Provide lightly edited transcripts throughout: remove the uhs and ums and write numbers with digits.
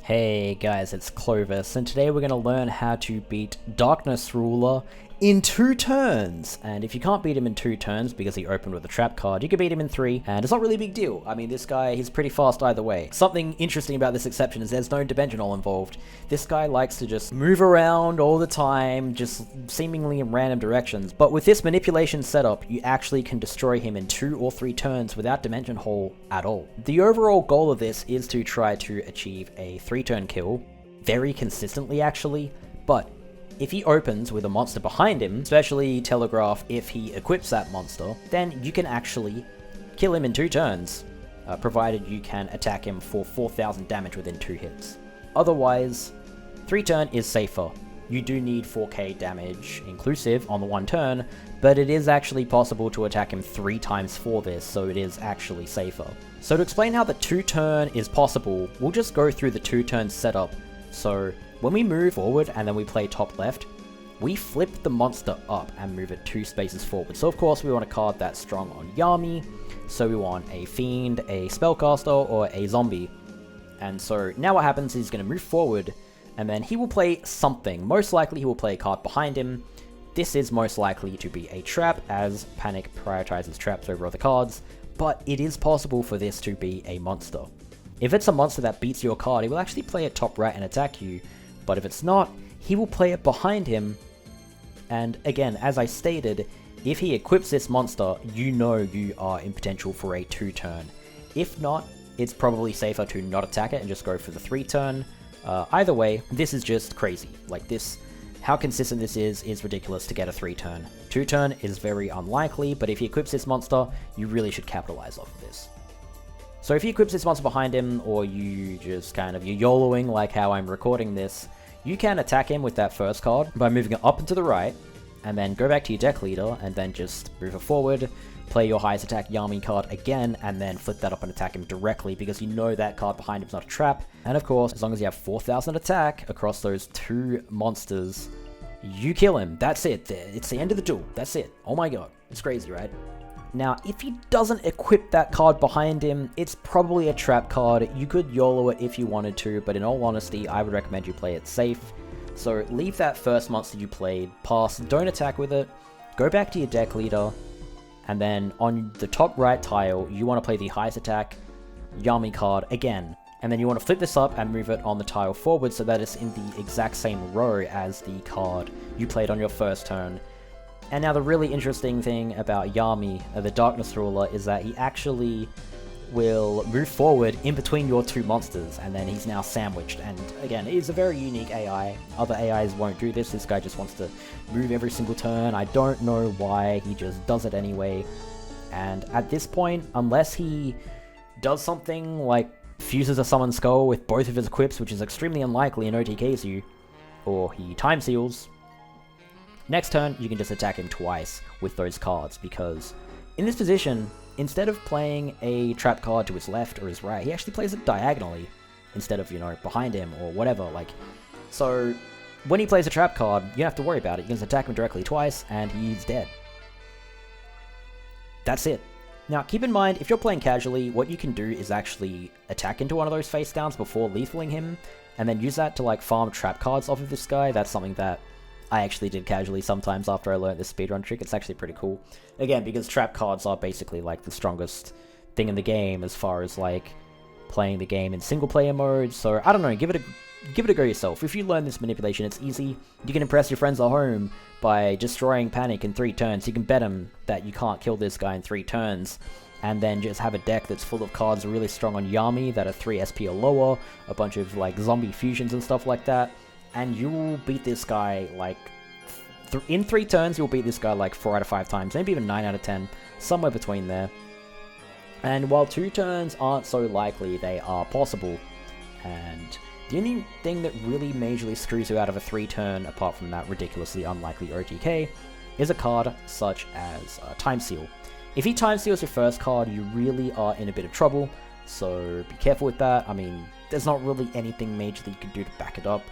Hey guys, it's Clovis, and today we're going to learn how to beat Darkness Ruler in 2 turns. And if you can't beat him in 2 turns because he opened with a trap card, you can beat him in 3, and it's not really a big deal. I mean, this guy, he's pretty fast either way. Something interesting about this exception is there's no dimensional involved. This guy likes to just move around all the time, just seemingly in random directions. But with this manipulation setup, you actually can destroy him in 2 or 3 turns without dimension hole at all. The overall goal of this is to try to achieve a 3-turn kill, very consistently actually, but if he opens with a monster behind him, especially Telegraph if he equips that monster, then you can actually kill him in 2 turns, provided you can attack him for 4,000 damage within 2 hits. Otherwise, 3 turn is safer. You do need 4k damage inclusive on the 1 turn, but it is actually possible to attack him 3 times for this, so it is actually safer. So to explain how the 2 turn is possible, we'll just go through the 2 turn setup. So when we move forward and then we play top left, we flip the monster up and move it 2 spaces forward. So of course we want a card that's strong on Yami, so we want a Fiend, a Spellcaster, or a Zombie. And so now what happens is he's going to move forward, and then he will play something. Most likely he will play a card behind him. This is most likely to be a trap, as Panik prioritizes traps over other cards, but it is possible for this to be a monster. If it's a monster that beats your card, he will actually play it top right and attack you, but if it's not, he will play it behind him. And again, as I stated, if he equips this monster, you know you are in potential for a 2 turn. If not, it's probably safer to not attack it and just go for the 3 turn. Either way, this is just crazy. Like this, how consistent this is ridiculous to get a 3 turn. 2 turn is very unlikely, but if he equips this monster, you really should capitalize off of this. So if he equips this monster behind him, or you just kind of, you're YOLOing like how I'm recording this, you can attack him with that first card by moving it up and to the right, and then go back to your deck leader, and then just move it forward, play your highest attack Yami card again, and then flip that up and attack him directly, because you know that card behind him is not a trap. And of course, as long as you have 4,000 attack across those 2 monsters, you kill him. That's it. It's the end of the duel. That's it. Oh my god. It's crazy, right? Now, if he doesn't equip that card behind him, it's probably a trap card. You could YOLO it if you wanted to, but in all honesty, I would recommend you play it safe. So leave that first monster you played, pass, don't attack with it, go back to your deck leader, and then on the top right tile, you want to play the highest attack Yami card again. And then you want to flip this up and move it on the tile forward so that it's in the exact same row as the card you played on your first turn. And now the really interesting thing about Yami, the Darkness Ruler, is that he actually will move forward in between your 2 monsters, and then he's now sandwiched. And again, he's a very unique AI. Other AIs won't do this. This guy just wants to move every single turn. I don't know why, he just does it anyway. And at this point, unless he does something like fuses a Summon Skull with both of his equips, which is extremely unlikely in OTKs you, or he Time Seals, next turn, you can just attack him twice with those cards, because in this position, instead of playing a trap card to his left or his right, he actually plays it diagonally, instead of, you know, behind him or whatever, like, so when he plays a trap card, you don't have to worry about it. You can just attack him directly twice, and he's dead. That's it. Now, keep in mind, if you're playing casually, what you can do is actually attack into one of those face downs before lethaling him, and then use that to, like, farm trap cards off of this guy. That's something that I actually did casually sometimes after I learned this speedrun trick. It's actually pretty cool. Again, because trap cards are basically like the strongest thing in the game as far as like playing the game in single player mode. So I don't know, give it a go yourself. If you learn this manipulation, it's easy. You can impress your friends at home by destroying Panik in 3 turns. You can bet them that you can't kill this guy in 3 turns. And then just have a deck that's full of cards really strong on Yami that are 3 SP or lower, a bunch of like zombie fusions and stuff like that. And you will beat this guy, like, in 3 turns, you'll beat this guy, like, 4 out of 5 times, maybe even 9 out of 10, somewhere between there. And while 2 turns aren't so likely, they are possible. And the only thing that really majorly screws you out of a 3 turn, apart from that ridiculously unlikely OTK, is a card such as Time Seal. If he Time Seals your first card, you really are in a bit of trouble, so be careful with that. I mean, there's not really anything major that you can do to back it up.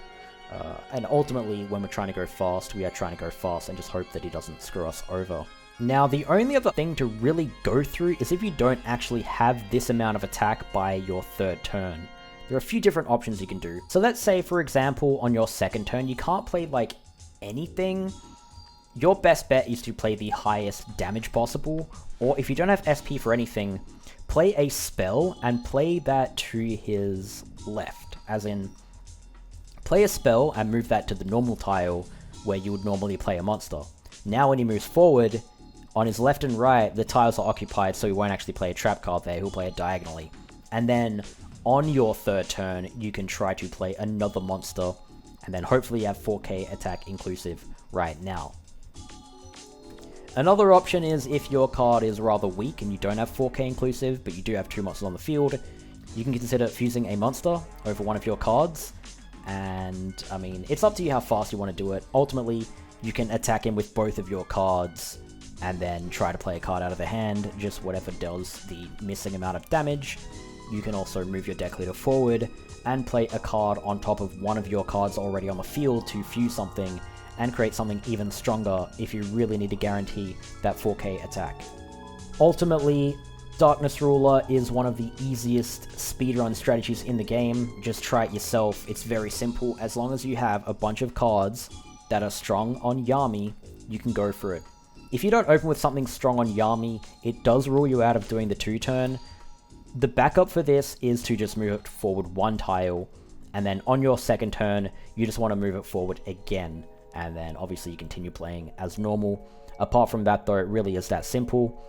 And ultimately, when we're trying to go fast, we are trying to go fast and just hope that he doesn't screw us over. Now, the only other thing to really go through is if you don't actually have this amount of attack by your 3rd turn. there are a few different options you can do. So let's say, for example, on your second turn, you can't play like anything. Your best bet is to play the highest damage possible, or if you don't have SP for anything, play a spell and play that to his left, as in, play a spell and move that to the normal tile where you would normally play a monster. Now when he moves forward, on his left and right, the tiles are occupied, so he won't actually play a trap card there, he'll play it diagonally. And then, on your third turn, you can try to play another monster, and then hopefully you have 4k attack inclusive right now. Another option is if your card is rather weak and you don't have 4k inclusive, but you do have 2 monsters on the field, you can consider fusing a monster over one of your cards. And, I mean, it's up to you how fast you want to do it. Ultimately, you can attack him with both of your cards, and then try to play a card out of the hand, just whatever does the missing amount of damage. You can also move your deck leader forward, and play a card on top of one of your cards already on the field to fuse something, and create something even stronger if you really need to guarantee that 4k attack. Ultimately, Darkness Ruler is one of the easiest speedrun strategies in the game. Just try it yourself, it's very simple. As long as you have a bunch of cards that are strong on Yami, you can go for it. If you don't open with something strong on Yami, it does rule you out of doing the 2-turn. The backup for this is to just move it forward 1 tile, and then on your second turn, you just want to move it forward again. And then obviously you continue playing as normal. Apart from that though, it really is that simple.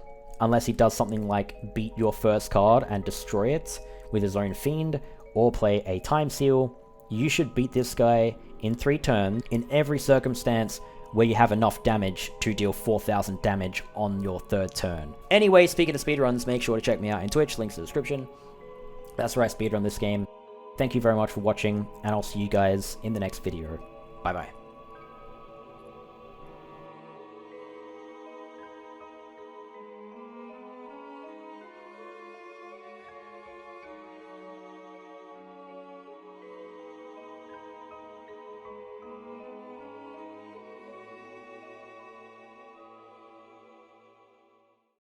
Unless he does something like beat your first card and destroy it with his own fiend, or play a time seal, you should beat this guy in 3 turns in every circumstance where you have enough damage to deal 4,000 damage on your 3rd turn. Anyway, speaking of speedruns, make sure to check me out in Twitch, links in the description. That's where I speedrun this game. Thank you very much for watching, and I'll see you guys in the next video. Bye bye.